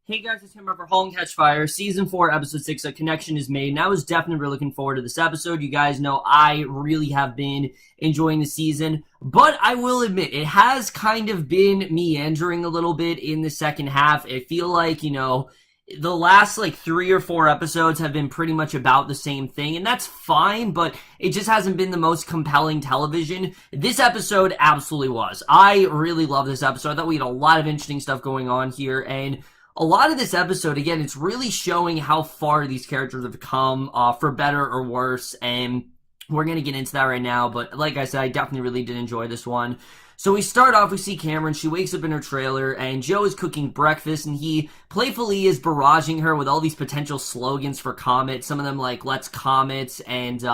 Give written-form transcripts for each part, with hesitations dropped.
Hey guys, it's Hammer for Halt and Catch Fire, Season 4, Episode 6, A Connection is Made, and I was definitely really looking forward to this episode. You guys know I really have been enjoying the season, but I will admit, it has kind of been meandering a little bit in the second half. I feel like, the last, 3 or 4 episodes have been pretty much about the same thing, and that's fine, but it just hasn't been the most compelling television. This episode absolutely was. I really love this episode. I thought we had a lot of interesting stuff going on here, and a lot of this episode, again, it's really showing how far these characters have come, for better or worse, and we're gonna get into that right now, but like I said, I definitely really did enjoy this one. So we start off, we see Cameron, she wakes up in her trailer, and Joe is cooking breakfast, and he playfully is barraging her with all these potential slogans for Comet, some of them like, let's Comet, and,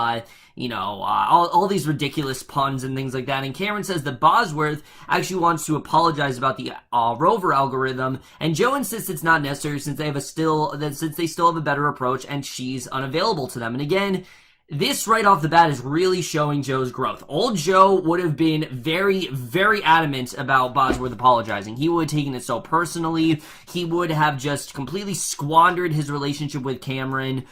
all these ridiculous puns and things like that. And Cameron says that Bosworth actually wants to apologize about the rover algorithm, and Joe insists it's not necessary since they still have a better approach, and she's unavailable to them. And again, this right off the bat is really showing Joe's growth. Old Joe would have been very, very adamant about Bosworth apologizing. He would have taken it so personally. He would have just completely squandered his relationship with Cameron.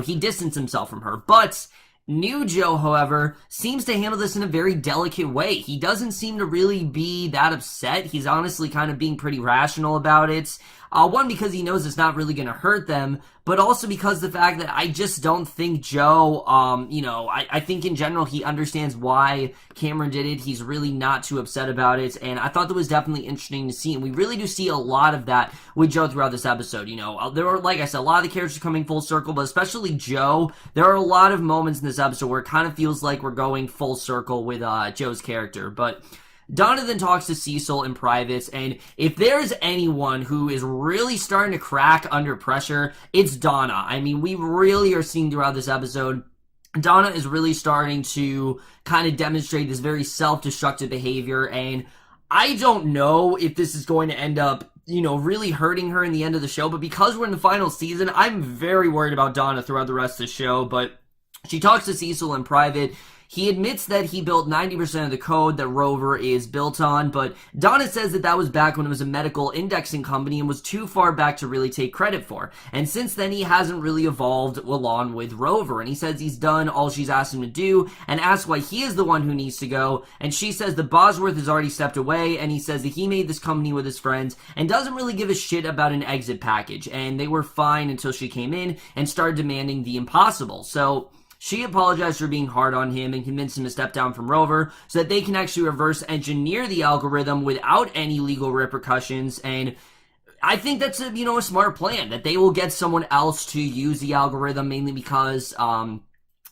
He distanced himself from her. But new Joe, however, seems to handle this in a very delicate way. He doesn't seem to really be that upset. He's honestly kind of being pretty rational about it. One, because he knows it's not really going to hurt them, but also because the fact that I just don't think Joe, I think in general he understands why Cameron did it. He's really not too upset about it, and I thought that was definitely interesting to see, and we really do see a lot of that with Joe throughout this episode. There were, like I said, a lot of the characters coming full circle, but especially Joe. There are a lot of moments in this episode where it kind of feels like we're going full circle with Joe's character, but Donna then talks to Cecil in private, and if there's anyone who is really starting to crack under pressure, it's Donna. I mean, we really are seeing throughout this episode, Donna is really starting to kind of demonstrate this very self-destructive behavior, and I don't know if this is going to end up really hurting her in the end of the show, but because we're in the final season, I'm very worried about Donna throughout the rest of the show. But she talks to Cecil in private. He admits that he built 90% of the code that Rover is built on, but Donna says that was back when it was a medical indexing company and was too far back to really take credit for. And since then, he hasn't really evolved along with Rover, and he says he's done all she's asked him to do, and asks why he is the one who needs to go, and she says that Bosworth has already stepped away, and he says that he made this company with his friends, and doesn't really give a shit about an exit package, and they were fine until she came in and started demanding the impossible. So she apologized for being hard on him and convinced him to step down from Rover so that they can actually reverse engineer the algorithm without any legal repercussions. And I think that's a smart plan, that they will get someone else to use the algorithm, mainly because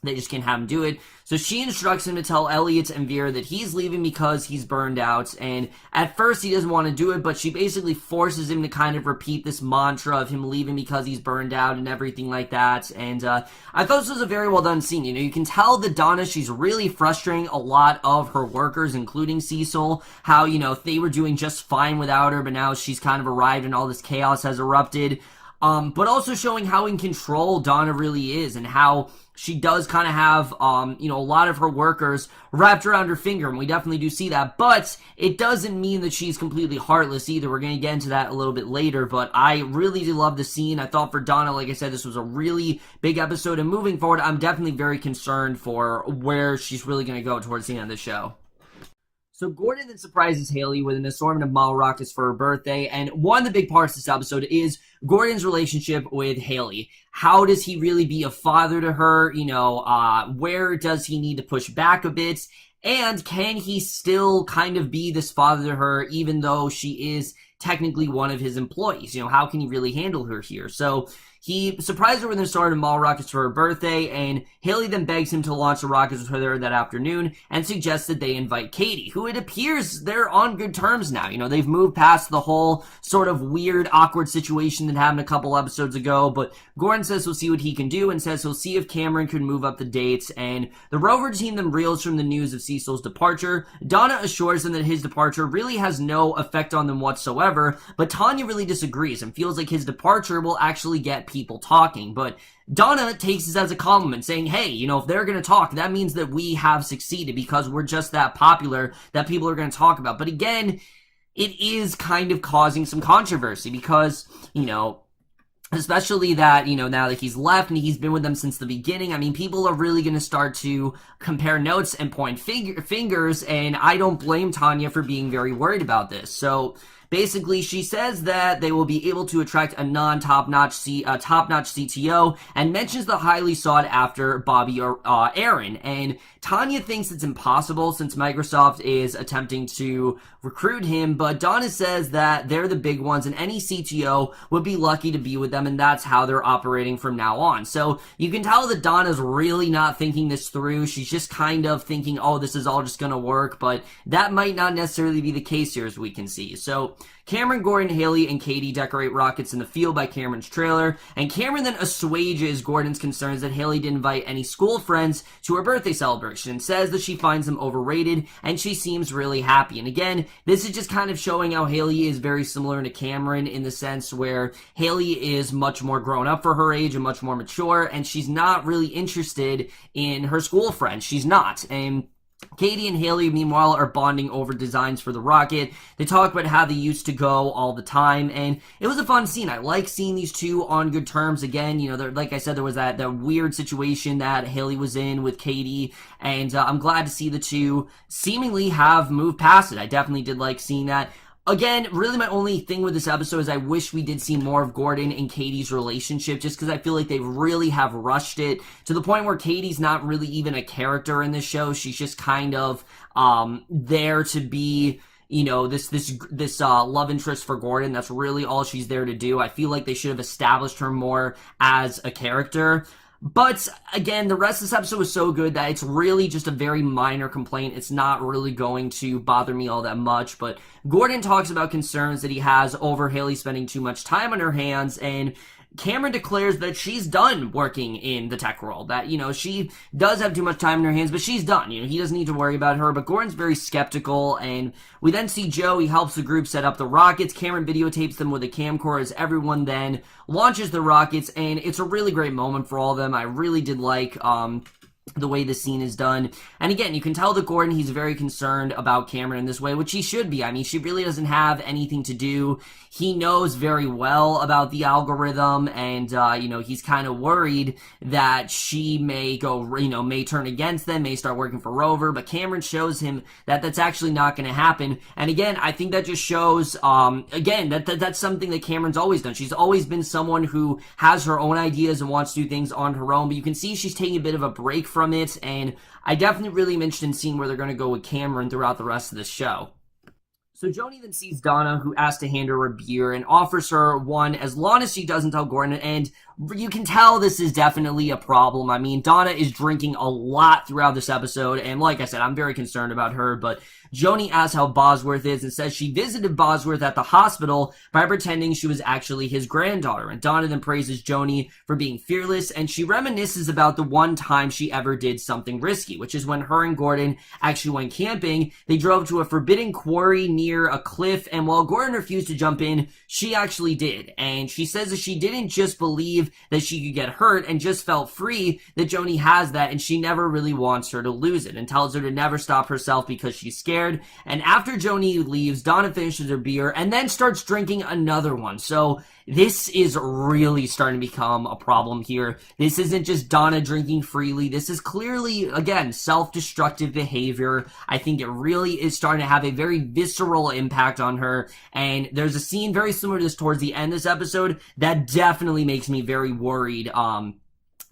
they just can't have him do it. So she instructs him to tell Elliot and Vera that he's leaving because he's burned out, and at first he doesn't want to do it, but she basically forces him to kind of repeat this mantra of him leaving because he's burned out and everything like that. And I thought this was a very well done scene. You can tell that Donna, she's really frustrating a lot of her workers, including Cecil, how they were doing just fine without her, but now she's kind of arrived and all this chaos has erupted. But also showing how in control Donna really is, and how she does kind of have, a lot of her workers wrapped around her finger, and we definitely do see that, but it doesn't mean that she's completely heartless either. We're going to get into that a little bit later, but I really do love the scene. I thought for Donna, like I said, this was a really big episode, and moving forward, I'm definitely very concerned for where she's really going to go towards the end of the show. So Gordon then surprises Haley with an assortment of model rockets for her birthday, and one of the big parts of this episode is Gordon's relationship with Haley. How does he really be a father to her? Where does he need to push back a bit? And can he still kind of be this father to her, even though she is technically one of his employees? How can he really handle her here? So he surprised her with an assortment of model rockets for her birthday, and Haley then begs him to launch the rockets with her that afternoon and suggests that they invite Katie, who it appears they're on good terms now. They've moved past the whole sort of weird, awkward situation that happened a couple episodes ago, but Gordon says he'll see what he can do and says he'll see if Cameron could move up the dates, and the Rover team then reels from the news of Cecil's departure. Donna assures them that his departure really has no effect on them whatsoever, but Tanya really disagrees and feels like his departure will actually get people talking. But Donna takes this as a compliment, saying, hey, if they're going to talk, that means that we have succeeded because we're just that popular that people are going to talk about. But again, it is kind of causing some controversy because, especially that, now that he's left and he's been with them since the beginning, I mean, people are really going to start to compare notes and point fingers, and I don't blame Tanya for being very worried about this. So basically, she says that they will be able to attract a top-notch CTO and mentions the highly sought-after Bobby Aaron. And Tanya thinks it's impossible since Microsoft is attempting to recruit him, but Donna says that they're the big ones and any CTO would be lucky to be with them, and that's how they're operating from now on. So you can tell that Donna's really not thinking this through. She's just kind of thinking, oh, this is all just going to work, but that might not necessarily be the case here, as we can see. So Cameron, Gordon, Haley, and Katie decorate rockets in the field by Cameron's trailer, and Cameron then assuages Gordon's concerns that Haley didn't invite any school friends to her birthday celebration and says that she finds them overrated, and she seems really happy. And again, this is just kind of showing how Haley is very similar to Cameron in the sense where Haley is much more grown up for her age and much more mature, and she's not really interested in her school friends. She's not. And Katie and Haley, meanwhile, are bonding over designs for the rocket. They talk about how they used to go all the time, and it was a fun scene. I like seeing these two on good terms again. Like I said, there was that weird situation that Haley was in with Katie, and I'm glad to see the two seemingly have moved past it. I definitely did like seeing that. Again, really my only thing with this episode is I wish we did see more of Gordon and Katie's relationship, just because I feel like they really have rushed it to the point where Katie's not really even a character in this show. She's just kind of there to be, this love interest for Gordon. That's really all she's there to do. I feel like they should have established her more as a character. But again, the rest of this episode was so good that it's really just a very minor complaint. It's not really going to bother me all that much. But Gordon talks about concerns that he has over Haley spending too much time on her hands, and Cameron declares that she's done working in the tech world, that, she does have too much time in her hands, but she's done. He doesn't need to worry about her, but Gordon's very skeptical, and we then see Joe. He helps the group set up the rockets. Cameron videotapes them with a camcorder as everyone then launches the rockets, and it's a really great moment for all of them. I really did like, the way the scene is done. And again, you can tell that Gordon, he's very concerned about Cameron in this way, which he should be. I mean, she really doesn't have anything to do. He knows very well about the algorithm, and, he's kind of worried that she may go, may turn against them, may start working for Rover, but Cameron shows him that that's actually not going to happen. And again, I think that just shows, that's something that Cameron's always done. She's always been someone who has her own ideas and wants to do things on her own, but you can see she's taking a bit of a break from it, and I definitely really am interested in seeing where they're going to go with Cameron throughout the rest of the show. So Joni then sees Donna, who asks to hand her a beer, and offers her one as long as she doesn't tell Gordon, and you can tell this is definitely a problem. I mean, Donna is drinking a lot throughout this episode, and like I said, I'm very concerned about her, but Joni asks how Bosworth is and says she visited Bosworth at the hospital by pretending she was actually his granddaughter. And Donna then praises Joni for being fearless, and she reminisces about the one time she ever did something risky, which is when her and Gordon actually went camping. They drove to a forbidden quarry near a cliff, and while Gordon refused to jump in, she actually did. And she says that she didn't just believe that she could get hurt and just felt free, that Joni has that, and she never really wants her to lose it, and tells her to never stop herself because she's scared. And after Joni leaves, Donna finishes her beer and then starts drinking another one. So this is really starting to become a problem here. This isn't just Donna drinking freely. This is clearly, again, self-destructive behavior. I think it really is starting to have a very visceral impact on her. And there's a scene very similar to this towards the end of this episode that definitely makes me very worried,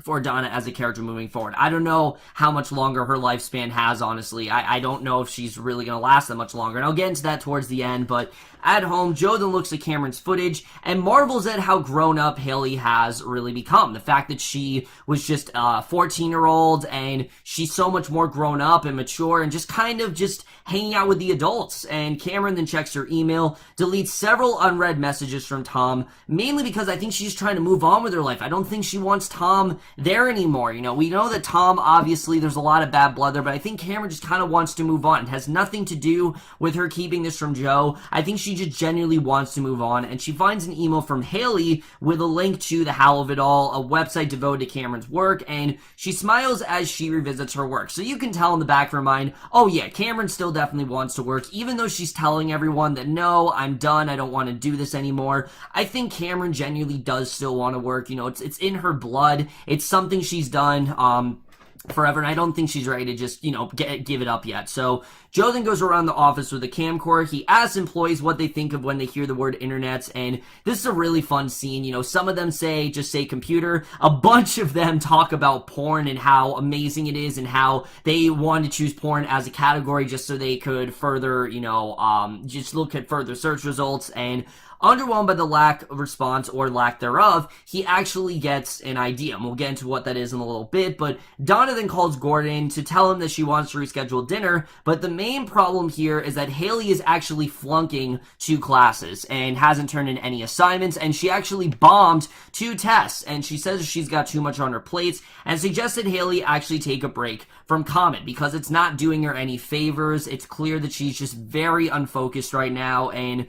for Donna as a character moving forward. I don't know how much longer her lifespan has, honestly. I don't know if she's really going to last that much longer, and I'll get into that towards the end, but at home, Joe then looks at Cameron's footage and marvels at how grown up Haley has really become. The fact that she was just a 14-year-old and she's so much more grown up and mature and just kind of just hanging out with the adults. And Cameron then checks her email, deletes several unread messages from Tom, mainly because I think she's trying to move on with her life. I don't think she wants Tom there anymore. You know, we know that Tom, obviously, there's a lot of bad blood there, but I think Cameron just kind of wants to move on. It has nothing to do with her keeping this from Joe. I think she just genuinely wants to move on, and she finds an email from Haley with a link to the How of It All, a website devoted to Cameron's work, and she smiles as she revisits her work. So you can tell in the back of her mind, oh yeah, Cameron still definitely wants to work, even though she's telling everyone that, no, I'm done, I don't want to do this anymore. I think Cameron genuinely does still want to work. You know, it's in her blood. It's something she's done, forever, and I don't think she's ready to just, you know, give it up yet. So Joe then goes around the office with a camcorder. He asks employees what they think of when they hear the word internet, and this is a really fun scene. You know, some of them just say computer. A bunch of them talk about porn and how amazing it is and how they want to choose porn as a category just so they could further, you know, just look at further search results. And underwhelmed by the lack of response or lack thereof, he actually gets an idea. And we'll get into what that is in a little bit, but Donna then calls Gordon to tell him that she wants to reschedule dinner, but the main problem here is that Haley is actually flunking 2 classes and hasn't turned in any assignments, and she actually bombed 2 tests, and she says she's got too much on her plate and suggested Haley actually take a break from Comet because it's not doing her any favors. It's clear that she's just very unfocused right now, and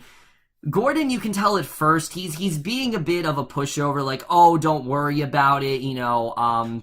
Gordon, you can tell at first, he's being a bit of a pushover, like, oh, don't worry about it, you know,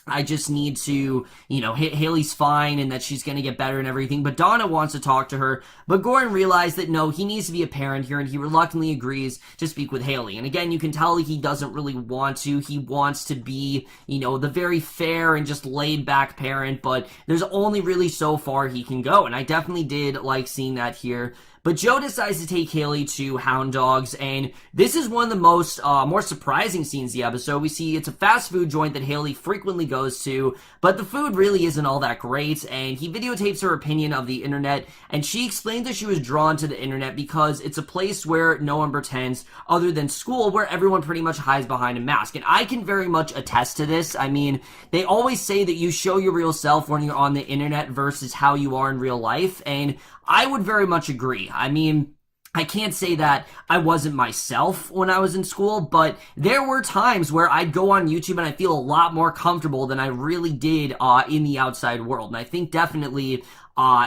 I just need to, you know, Haley's fine and that she's going to get better and everything. But Donna wants to talk to her. But Gordon realized that no, he needs to be a parent here, and he reluctantly agrees to speak with Haley. And again, you can tell he doesn't really want to. He wants to be, you know, the very fair and just laid back parent, but there's only really so far he can go. And I definitely did like seeing that here. But Joe decides to take Haley to Hound Dogs, and this is one of the most, more surprising scenes of the episode. We see it's a fast food joint that Haley frequently goes to, but the food really isn't all that great, and he videotapes her opinion of the internet, and she explains that she was drawn to the internet because it's a place where no one pretends, other than school, where everyone pretty much hides behind a mask. And I can very much attest to this. I mean, they always say that you show your real self when you're on the internet versus how you are in real life, and I would very much agree. I mean, I can't say that I wasn't myself when I was in school, but there were times where I'd go on YouTube and I feel a lot more comfortable than I really did in the outside world. And I think definitely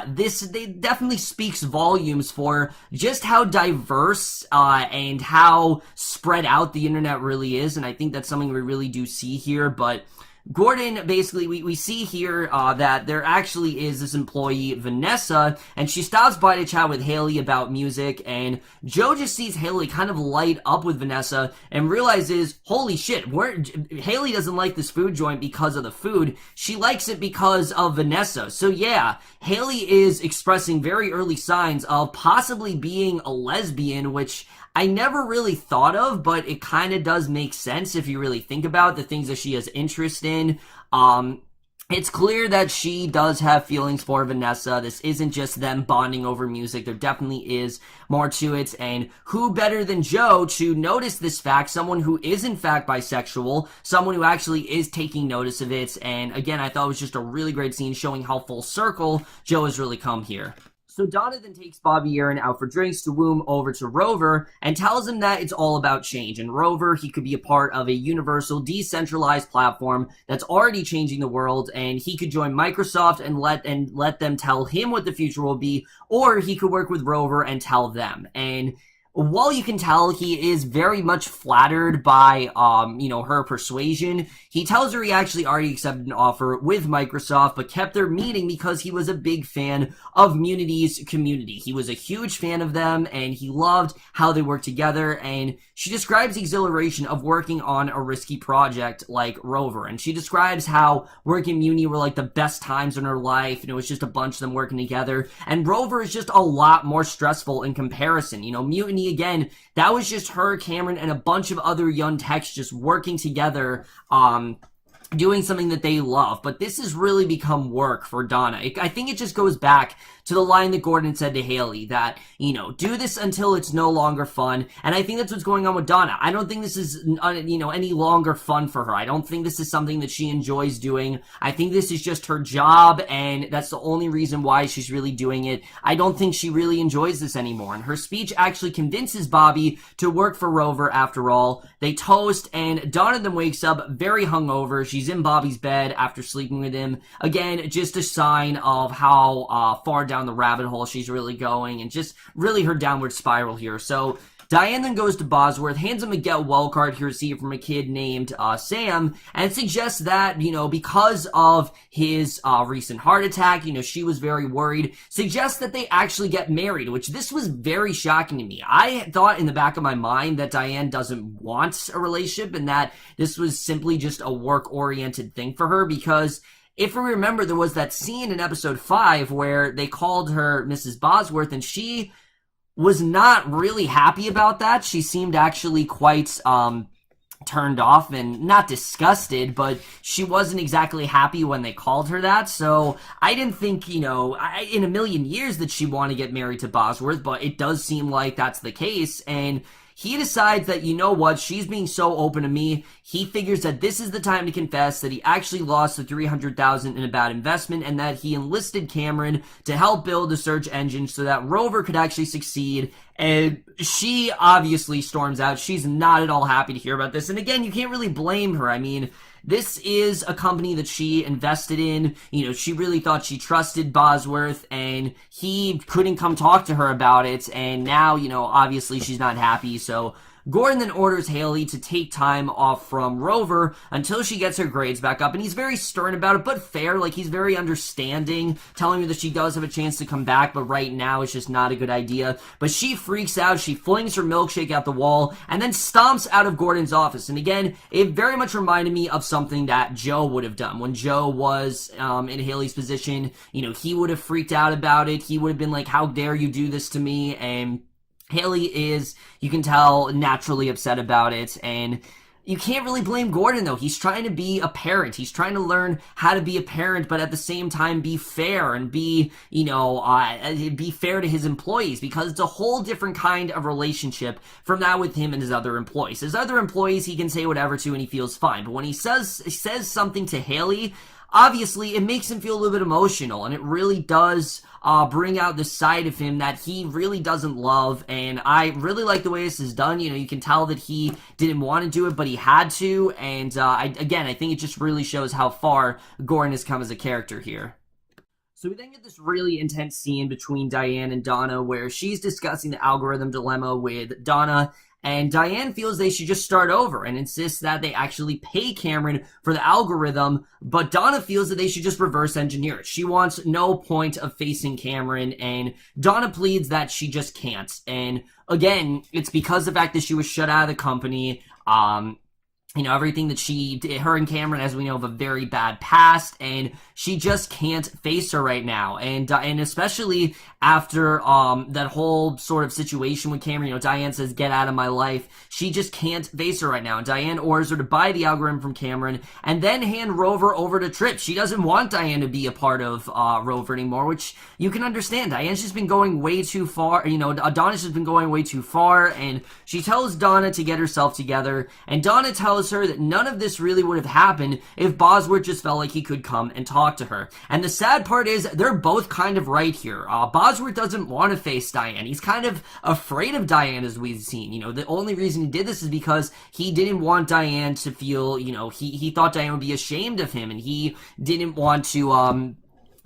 this definitely speaks volumes for just how diverse and how spread out the internet really is. And I think that's something we really do see here. But Gordon, basically, we see here that there actually is this employee, Vanessa, and she stops by to chat with Haley about music, and Joe just sees Haley kind of light up with Vanessa and realizes, holy shit, Haley doesn't like this food joint because of the food. She likes it because of Vanessa. So yeah, Haley is expressing very early signs of possibly being a lesbian, which I never really thought of, but it kind of does make sense if you really think about the things that she has interest in. It's clear that she does have feelings for Vanessa. This isn't just them bonding over music. There definitely is more to it. And who better than Joe to notice this fact? Someone who is in fact bisexual, someone who actually is taking notice of it. And again, I thought it was just a really great scene showing how full circle Joe has really come here. So Donna then takes Bobby Aaron out for drinks to woo him over to Rover and tells him that it's all about change. And Rover, he could be a part of a universal, decentralized platform that's already changing the world, and he could join Microsoft and let them tell him what the future will be, or he could work with Rover and tell them. And while you can tell he is very much flattered by, her persuasion, he tells her he actually already accepted an offer with Microsoft, but kept their meeting because he was a big fan of Munity's community. He was a huge fan of them, and he loved how they worked together, and she describes the exhilaration of working on a risky project like Rover, and she describes how working in Muni were like the best times in her life, and it was just a bunch of them working together, and Rover is just a lot more stressful in comparison. Mutiny, again, that was just her, Cameron, and a bunch of other young techs just working together, doing something that they love. But this has really become work for Donna. I think it just goes back to the line that Gordon said to Haley that, do this until it's no longer fun. And I think that's what's going on with Donna. I don't think this is, any longer fun for her. I don't think this is something that she enjoys doing. I think this is just her job, and that's the only reason why she's really doing it. I don't think she really enjoys this anymore. And her speech actually convinces Bobby to work for Rover after all. They toast, and Donna then wakes up very hungover. She's in Bobby's bed after sleeping with him. Again, just a sign of how far down the rabbit hole she's really going, and just really her downward spiral here. So Diane then goes to Bosworth, hands him a get well card he received from a kid named Sam, and suggests that, because of his recent heart attack, she was very worried, suggests that they actually get married, which this was very shocking to me. I thought in the back of my mind that Diane doesn't want a relationship and that this was simply just a work-oriented thing for her, because if we remember, there was that scene in episode 5 where they called her Mrs. Bosworth, and she was not really happy about that. She seemed actually quite turned off and not disgusted, but she wasn't exactly happy when they called her that. So I didn't think, in a million years that she'd want to get married to Bosworth, but it does seem like that's the case. And he decides that, she's being so open to me. He figures that this is the time to confess that he actually lost the $300,000 in a bad investment, and that he enlisted Cameron to help build the search engine so that Rover could actually succeed. And she obviously storms out. She's not at all happy to hear about this. And again, you can't really blame her. I mean, this is a company that she invested in. She really thought she trusted Bosworth, and he couldn't come talk to her about it. And now, obviously she's not happy. So Gordon then orders Haley to take time off from Rover until she gets her grades back up, and he's very stern about it, but fair. Like, he's very understanding, telling her that she does have a chance to come back, but right now it's just not a good idea. But she freaks out, she flings her milkshake out the wall, and then stomps out of Gordon's office. And again, it very much reminded me of something that Joe would have done. When Joe was in Haley's position, he would have freaked out about it. He would have been like, how dare you do this to me? And Haley is, you can tell, naturally upset about it, and you can't really blame Gordon, though. He's trying to be a parent. He's trying to learn how to be a parent, but at the same time be fair and be fair to his employees, because it's a whole different kind of relationship from that with him and his other employees. His other employees, he can say whatever to and he feels fine, but when he says something to Haley, obviously it makes him feel a little bit emotional, and it really does bring out the side of him that he really doesn't love. And I really like the way this is done. You can tell that he didn't want to do it, but he had to. And I think it just really shows how far Gordon has come as a character here. So we then get this really intense scene between Diane and Donna where she's discussing the algorithm dilemma with Donna, and Diane feels they should just start over and insists that they actually pay Cameron for the algorithm, but Donna feels that they should just reverse engineer it. She wants no point of facing Cameron, and Donna pleads that she just can't. And again, it's because of the fact that she was shut out of the company. Everything that she did, her and Cameron, as we know, have a very bad past, and she just can't face her right now. And especially after that whole sort of situation with Cameron, Diane says, "Get out of my life." She just can't face her right now. And Diane orders her to buy the algorithm from Cameron and then hand Rover over to Tripp. She doesn't want Diane to be a part of Rover anymore, which you can understand. Diane's just been going way too far. Donna's just been going way too far, and she tells Donna to get herself together, and Donna tells her that none of this really would have happened if Bosworth just felt like he could come and talk to her. And the sad part is they're both kind of right here. Bosworth doesn't want to face Diane. He's kind of afraid of Diane, as we've seen. The only reason he did this is because he didn't want Diane to feel, he thought Diane would be ashamed of him, and he didn't want to,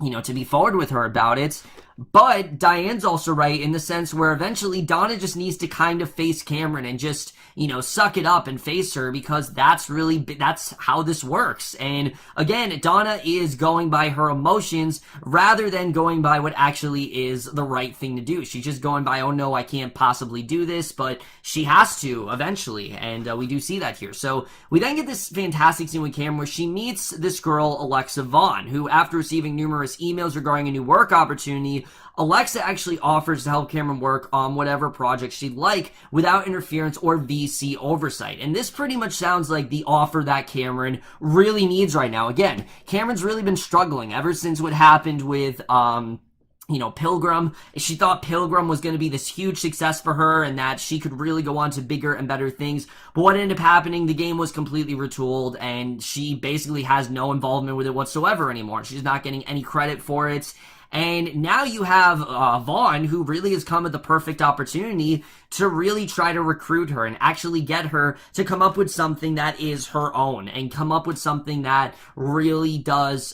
to be forward with her about it. But Diane's also right in the sense where eventually Donna just needs to kind of face Cameron and just, suck it up and face her, because that's how this works. And again, Donna is going by her emotions rather than going by what actually is the right thing to do. She's just going by, oh no, I can't possibly do this, but she has to eventually. And we do see that here. So we then get this fantastic scene with Cameron where she meets this girl, Alexa Vaughn, who after receiving numerous emails regarding a new work opportunity, Alexa actually offers to help Cameron work on whatever project she'd like without interference or VC oversight. And this pretty much sounds like the offer that Cameron really needs right now. Again, Cameron's really been struggling ever since what happened with Pilgrim. She thought Pilgrim was going to be this huge success for her and that she could really go on to bigger and better things. But what ended up happening, the game was completely retooled and she basically has no involvement with it whatsoever anymore. She's not getting any credit for it. And now you have Vaughn, who really has come at the perfect opportunity to really try to recruit her and actually get her to come up with something that is her own and come up with something that really does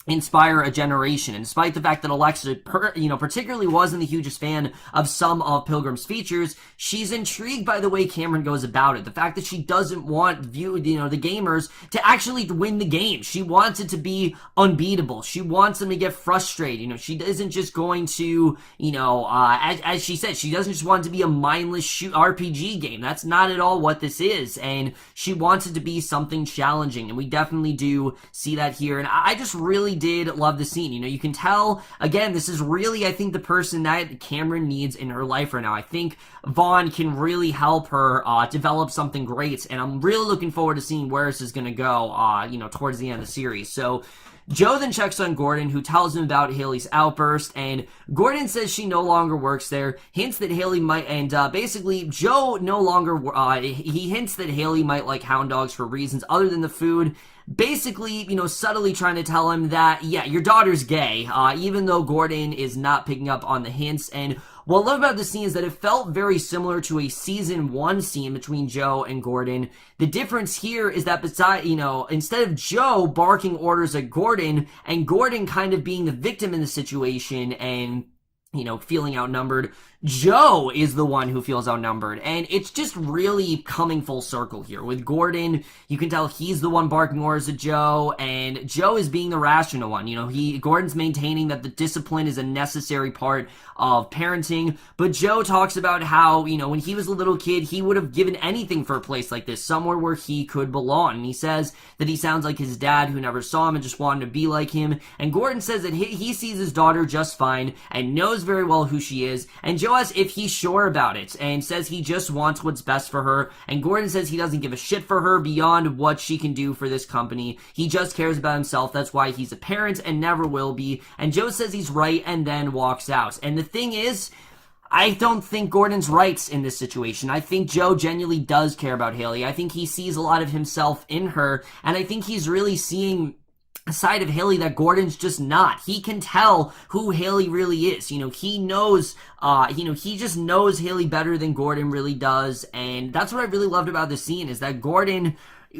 inspire a generation. And despite the fact that Alexa, particularly wasn't the hugest fan of some of Pilgrim's features, she's intrigued by the way Cameron goes about it. The fact that she doesn't want the gamers to actually win the game. She wants it to be unbeatable. She wants them to get frustrated. She isn't just going to, as she said, she doesn't just want it to be a mindless RPG game. That's not at all what this is. And she wants it to be something challenging. And we definitely do see that here. And I just really did love the scene. You can tell, again, this is really, I think, the person that Cameron needs in her life right now. I think Vaughn can really help her develop something great, and I'm really looking forward to seeing where this is going to go, towards the end of the series. So Joe then checks on Gordon, who tells him about Haley's outburst, and Gordon says she no longer works there, hints that Haley might, and basically Joe no longer, he hints that Haley might like hound dogs for reasons other than the food. Basically, subtly trying to tell him that, yeah, your daughter's gay, even though Gordon is not picking up on the hints. And what I love about the scene is that it felt very similar to a season 1 scene between Joe and Gordon. The difference here is that instead of Joe barking orders at Gordon and Gordon kind of being the victim in the situation and feeling outnumbered, Joe is the one who feels outnumbered. And it's just really coming full circle here. With Gordon, you can tell he's the one barking orders at Joe, and Joe is being the rational one. Gordon's maintaining that the discipline is a necessary part of parenting, but Joe talks about how, when he was a little kid, he would have given anything for a place like this, somewhere where he could belong. And he says that he sounds like his dad, who never saw him and just wanted to be like him. And Gordon says that he sees his daughter just fine and knows very well who she is. And Joe asks if he's sure about it and says he just wants what's best for her. And Gordon says he doesn't give a shit for her beyond what she can do for this company. He just cares about himself. That's why he's a parent and never will be. And Joe says he's right and then walks out. And the thing is, I don't think Gordon's right in this situation. I think Joe genuinely does care about Haley. I think he sees a lot of himself in her, and I think he's really seeing a side of Haley that Gordon's just not. He can tell who Haley really is. He knows, he just knows Haley better than Gordon really does, and that's what I really loved about the scene, is that Gordon,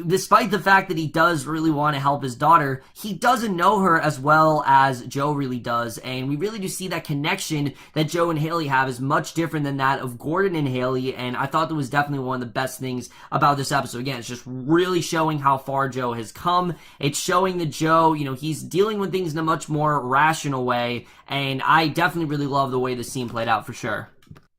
despite the fact that he does really want to help his daughter, he doesn't know her as well as Joe really does, and we really do see that connection that Joe and Haley have is much different than that of Gordon and Haley, and I thought that was definitely one of the best things about this episode. Again, it's just really showing how far Joe has come. It's showing that Joe, he's dealing with things in a much more rational way, and I definitely really love the way the scene played out for sure.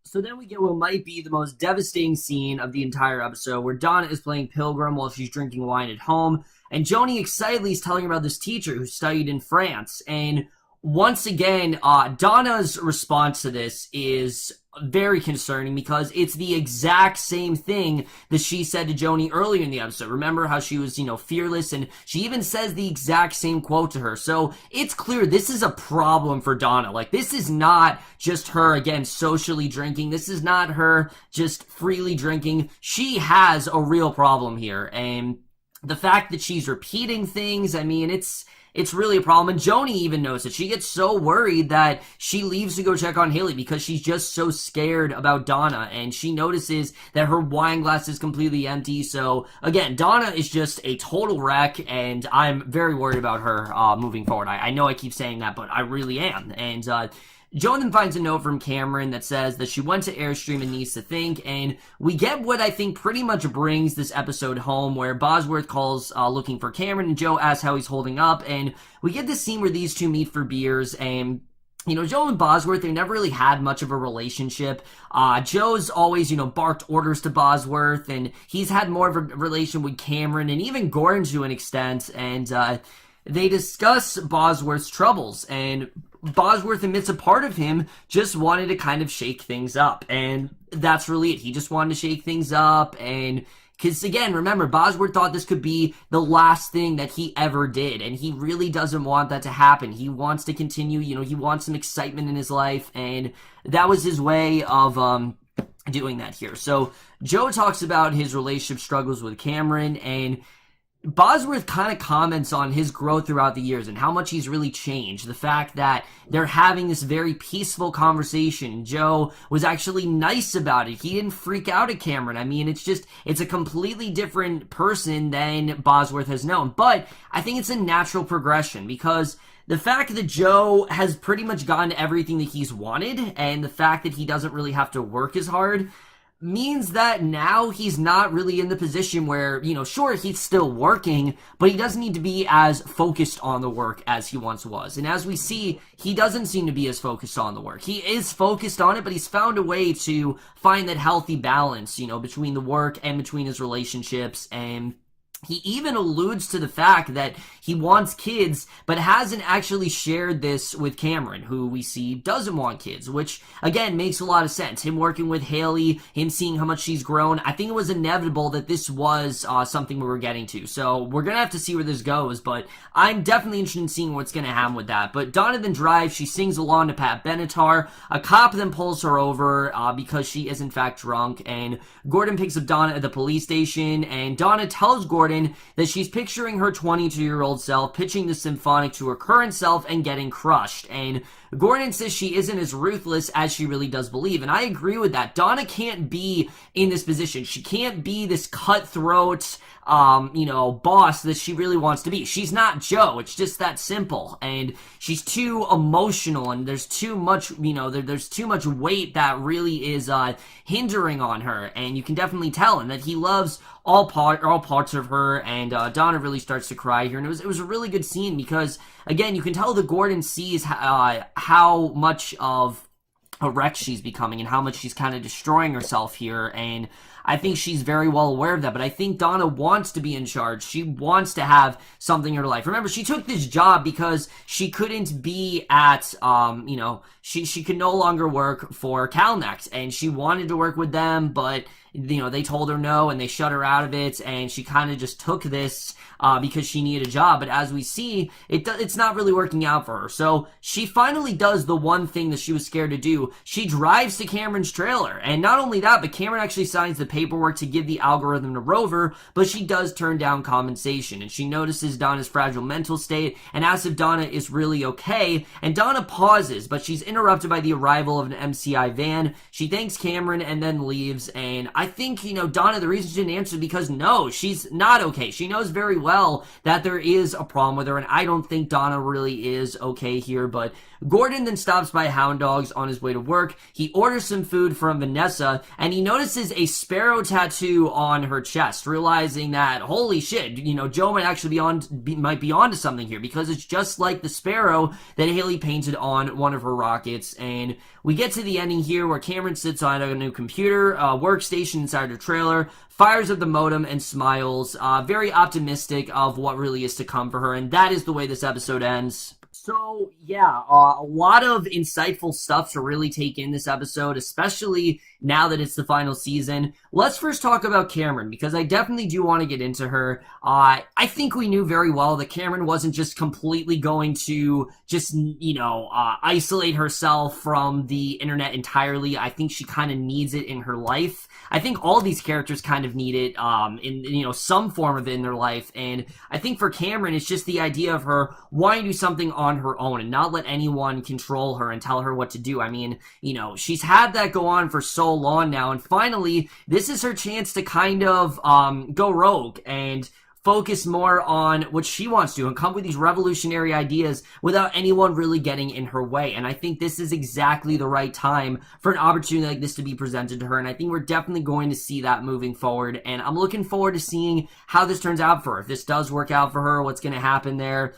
So then we get what might be the most devastating scene of the entire episode, where Donna is playing Pilgrim while she's drinking wine at home, and Joni excitedly is telling her about this teacher who studied in France. And once again, Donna's response to this is very concerning, because it's the exact same thing that she said to Joni earlier in the episode. Remember how she was, fearless, and she even says the exact same quote to her. So it's clear this is a problem for Donna. Like, this is not just her, again, socially drinking. This is not her just freely drinking. She has a real problem here, and the fact that she's repeating things, I mean, it's really a problem. And Joni even knows it. She gets so worried that she leaves to go check on Haley because she's just so scared about Donna. And she notices that her wine glass is completely empty. So, again, Donna is just a total wreck, and I'm very worried about her moving forward. I know I keep saying that, but I really am. And Joan then finds a note from Cameron that says that she went to Airstream and needs to think, and we get what I think pretty much brings this episode home, where Bosworth calls looking for Cameron, and Joe asks how he's holding up, and we get this scene where these two meet for beers, and Joe and Bosworth, they never really had much of a relationship. Joe's always, barked orders to Bosworth, and he's had more of a relation with Cameron, and even Gordon to an extent, and they discuss Bosworth's troubles, and Bosworth admits a part of him just wanted to kind of shake things up, and that's really it. He just wanted to shake things up and Because, again, remember, Bosworth thought this could be the last thing that he ever did, and he really doesn't want that to happen. He wants to continue, he wants some excitement in his life, and that was his way of doing that here. So Joe talks about his relationship struggles with Cameron, and Bosworth kind of comments on his growth throughout the years and how much he's really changed. The fact that they're having this very peaceful conversation. Joe was actually nice about it. He didn't freak out at Cameron. I mean, it's a completely different person than Bosworth has known. But I think it's a natural progression because the fact that Joe has pretty much gotten everything that he's wanted, and the fact that he doesn't really have to work as hard, means that now he's not really in the position where, sure, he's still working, but he doesn't need to be as focused on the work as he once was. And as we see, he doesn't seem to be as focused on the work. He is focused on it, but he's found a way to find that healthy balance, between the work and between his relationships. And he even alludes to the fact that he wants kids, but hasn't actually shared this with Cameron, who we see doesn't want kids, which, again, makes a lot of sense. Him working with Haley, him seeing how much she's grown, I think it was inevitable that this was something we were getting to. So we're going to have to see where this goes, but I'm definitely interested in seeing what's going to happen with that. But Donna then drives, she sings along to Pat Benatar. A cop then pulls her over because she is, in fact, drunk, and Gordon picks up Donna at the police station, and Donna tells Gordon that she's picturing her 22-year-old self pitching the symphonic to her current self and getting crushed. And Gordon says she isn't as ruthless as she really does believe. And I agree with that. Donna can't be in this position. She can't be this cutthroat, boss that she really wants to be. She's not Joe. It's just that simple. And she's too emotional, and there's too much, there's too much weight that really is hindering on her. And you can definitely tell, and that he loves all parts of her. And Donna really starts to cry here. And it was a really good scene because, again, you can tell that Gordon sees how much of a wreck she's becoming and how much she's kind of destroying herself here, and I think she's very well aware of that. But I think Donna wants to be in charge. She wants to have something in her life. Remember, she took this job because she couldn't be at, she could no longer work for CalNext, and she wanted to work with them, but they told her no, and they shut her out of it, and she kind of just took this because she needed a job. But as we see, it's not really working out for her. So she finally does the one thing that she was scared to do. She drives to Cameron's trailer, and not only that, but Cameron actually signs the paperwork to give the algorithm to Rover, but she does turn down compensation, and she notices Donna's fragile mental state and asks if Donna is really okay, and Donna pauses, but she's interrupted by the arrival of an MCI van. She thanks Cameron and then leaves, and I think, Donna, the reason she didn't answer is because, no, she's not okay. She knows very well that there is a problem with her, and I don't think Donna really is okay here. But Gordon then stops by Hound Dogs on his way to work. He orders some food from Vanessa, and he notices a sparrow tattoo on her chest, realizing that, holy shit, Joe might actually might be onto something here, because it's just like the sparrow that Haley painted on one of her rockets. And we get to the ending here where Cameron sits on a new computer workstation inside her trailer, fires up the modem, and smiles, very optimistic of what really is to come for her. And that is the way this episode ends. So, yeah, a lot of insightful stuff to really take in this episode, especially now that it's the final season. Let's first talk about Cameron, because I definitely do want to get into her. I think we knew very well that Cameron wasn't just completely going to just, isolate herself from the internet entirely. I think she kind of needs it in her life. I think all these characters kind of need it in some form of it in their life. And I think for Cameron, it's just the idea of her wanting to do something on her own and not let anyone control her and tell her what to do. I mean, she's had that go on for so long now, and finally, this is her chance to kind of go rogue and focus more on what she wants to do and come with these revolutionary ideas without anyone really getting in her way. And I think this is exactly the right time for an opportunity like this to be presented to her, and I think we're definitely going to see that moving forward, and I'm looking forward to seeing how this turns out for her. If this does work out for her, what's going to happen there.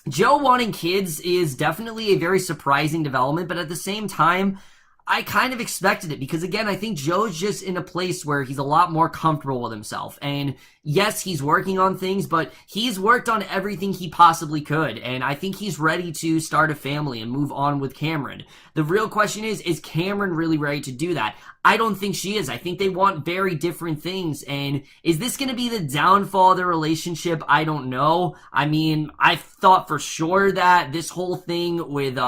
Joe wanting kids is definitely a very surprising development, but at the same time, I kind of expected it because, again, I think Joe's just in a place where he's a lot more comfortable with himself. And yes, he's working on things, but he's worked on everything he possibly could. And I think he's ready to start a family and move on with Cameron. The real question is Cameron really ready to do that? I don't think she is. I think they want very different things. And is this going to be the downfall of their relationship? I don't know. I mean, I thought for sure that this whole thing with,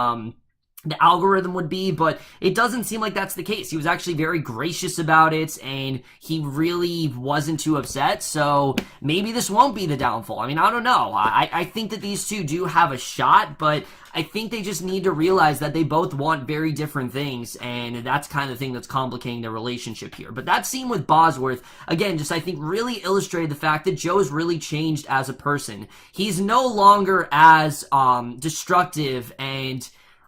the algorithm would be, but it doesn't seem like that's the case. He was actually very gracious about it, and he really wasn't too upset, so maybe this won't be the downfall. I mean, I don't know. I think that these two do have a shot, but I think they just need to realize that they both want very different things, and that's kind of the thing that's complicating their relationship here. But that scene with Bosworth, again, just I think really illustrated the fact that Joe's really changed as a person. He's no longer as destructive and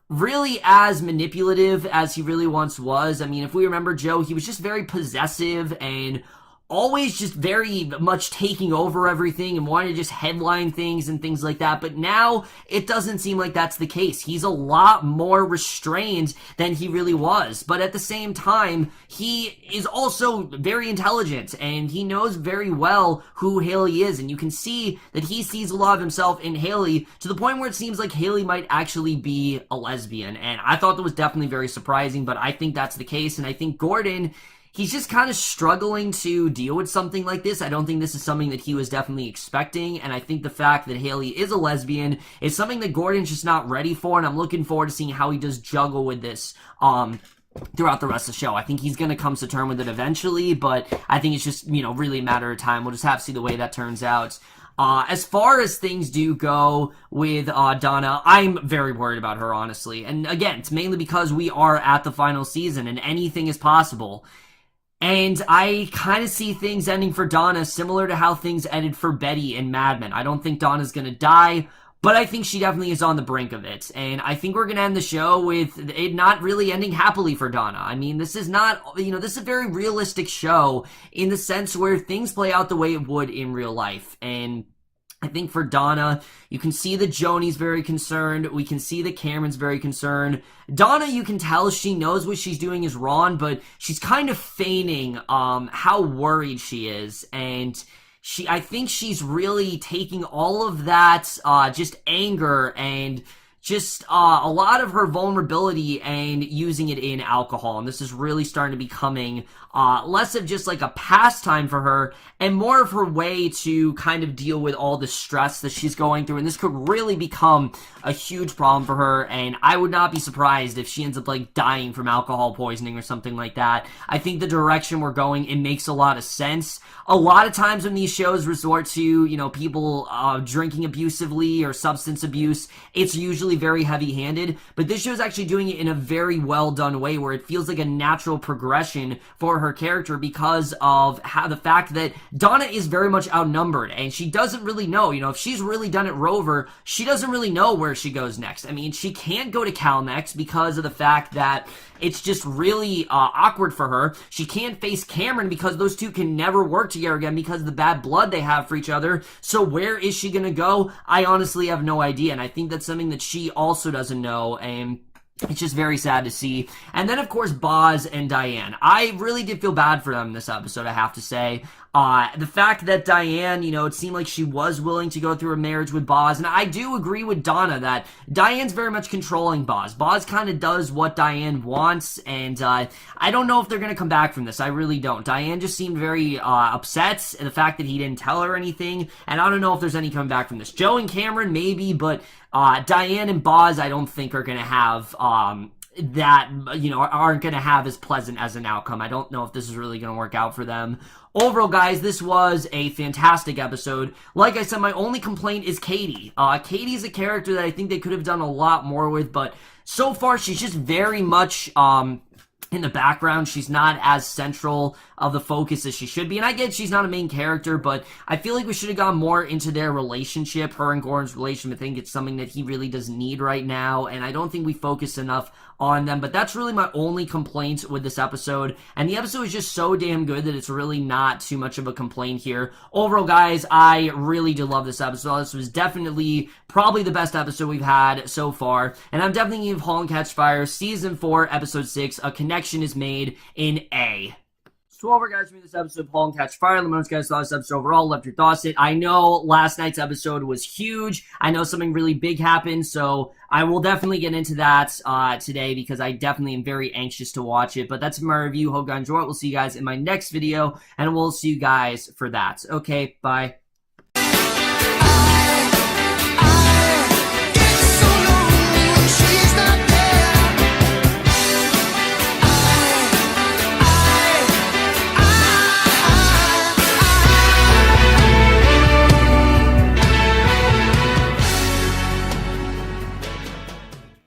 really as manipulative as he really once was. I mean, if we remember Joe, he was just very possessive and always just very much taking over everything and wanting to just headline things and things like that. But now it doesn't seem like that's the case. He's a lot more restrained than he really was. But at the same time, he is also very intelligent and he knows very well who Haley is. And you can see that he sees a lot of himself in Haley to the point where it seems like Haley might actually be a lesbian. And I thought that was definitely very surprising, but I think that's the case. And I think Gordon, he's just kind of struggling to deal with something like this. I don't think this is something that he was definitely expecting, and I think the fact that Haley is a lesbian is something that Gordon's just not ready for, and I'm looking forward to seeing how he does juggle with this throughout the rest of the show. I think he's going to come to terms with it eventually, but I think it's just, really a matter of time. We'll just have to see the way that turns out. As far as things do go with Donna, I'm very worried about her, honestly. And again, it's mainly because we are at the final season, and anything is possible. And I kind of see things ending for Donna similar to how things ended for Betty in Mad Men. I don't think Donna's going to die, but I think she definitely is on the brink of it. And I think we're going to end the show with it not really ending happily for Donna. I mean, this is not, this is a very realistic show in the sense where things play out the way it would in real life. And I think for Donna, you can see that Joni's very concerned. We can see that Cameron's very concerned. Donna, you can tell she knows what she's doing is wrong, but she's kind of feigning how worried she is. And I think she's really taking all of that just anger and just a lot of her vulnerability and using it in alcohol. And this is really starting to becoming less of just like a pastime for her and more of her way to kind of deal with all the stress that she's going through. And this could really become a huge problem for her. And I would not be surprised if she ends up like dying from alcohol poisoning or something like that. I think the direction we're going, it makes a lot of sense. A lot of times when these shows resort to, people drinking abusively or substance abuse, it's usually very heavy-handed, but this show is actually doing it in a very well done way where it feels like a natural progression for her character because of how the fact that Donna is very much outnumbered and she doesn't really know, if she's really done at Rover, she doesn't really know where she goes next. I mean, she can't go to Cal next because of the fact that it's just really awkward for her. She can't face Cameron because those two can never work together again because of the bad blood they have for each other. So where is she going to go? I honestly have no idea. And I think that's something that she also doesn't know. And it's just very sad to see. And then, of course, Boz and Diane. I really did feel bad for them in this episode, I have to say. The fact that Diane, it seemed like she was willing to go through a marriage with Boz. And I do agree with Donna that Diane's very much controlling Boz. Boz kind of does what Diane wants. And I don't know if they're going to come back from this. I really don't. Diane just seemed very upset at the fact that he didn't tell her anything. And I don't know if there's any coming back from this. Joe and Cameron, maybe, but Diane and Boz, I don't think are going to have that, aren't going to have as pleasant as an outcome. I don't know if this is really going to work out for them. Overall, guys, this was a fantastic episode. Like I said, my only complaint is Katie. Katie's a character that I think they could have done a lot more with, but so far she's just very much in the background. She's not as central of the focus as she should be. And I get she's not a main character, but I feel like we should have gone more into their relationship, her and Gordon's relationship. I think it's something that he really does need right now. And I don't think we focus enough on them. But that's really my only complaint with this episode. And the episode is just so damn good that it's really not too much of a complaint here. Overall, guys, I really do love this episode. This was definitely probably the best episode we've had so far. And I'm definitely going to give Halt and Catch Fire Season 4, Episode 6, A Connection is Made, in A. So overall, guys, for this episode of Halt and Catch Fire, let me know what you guys thought of this episode overall. Left your thoughts in. I know last night's episode was huge. I know something really big happened, so I will definitely get into that today because I definitely am very anxious to watch it. But that's my review. Hope you guys enjoy it. We'll see you guys in my next video, and we'll see you guys for that. Okay, bye.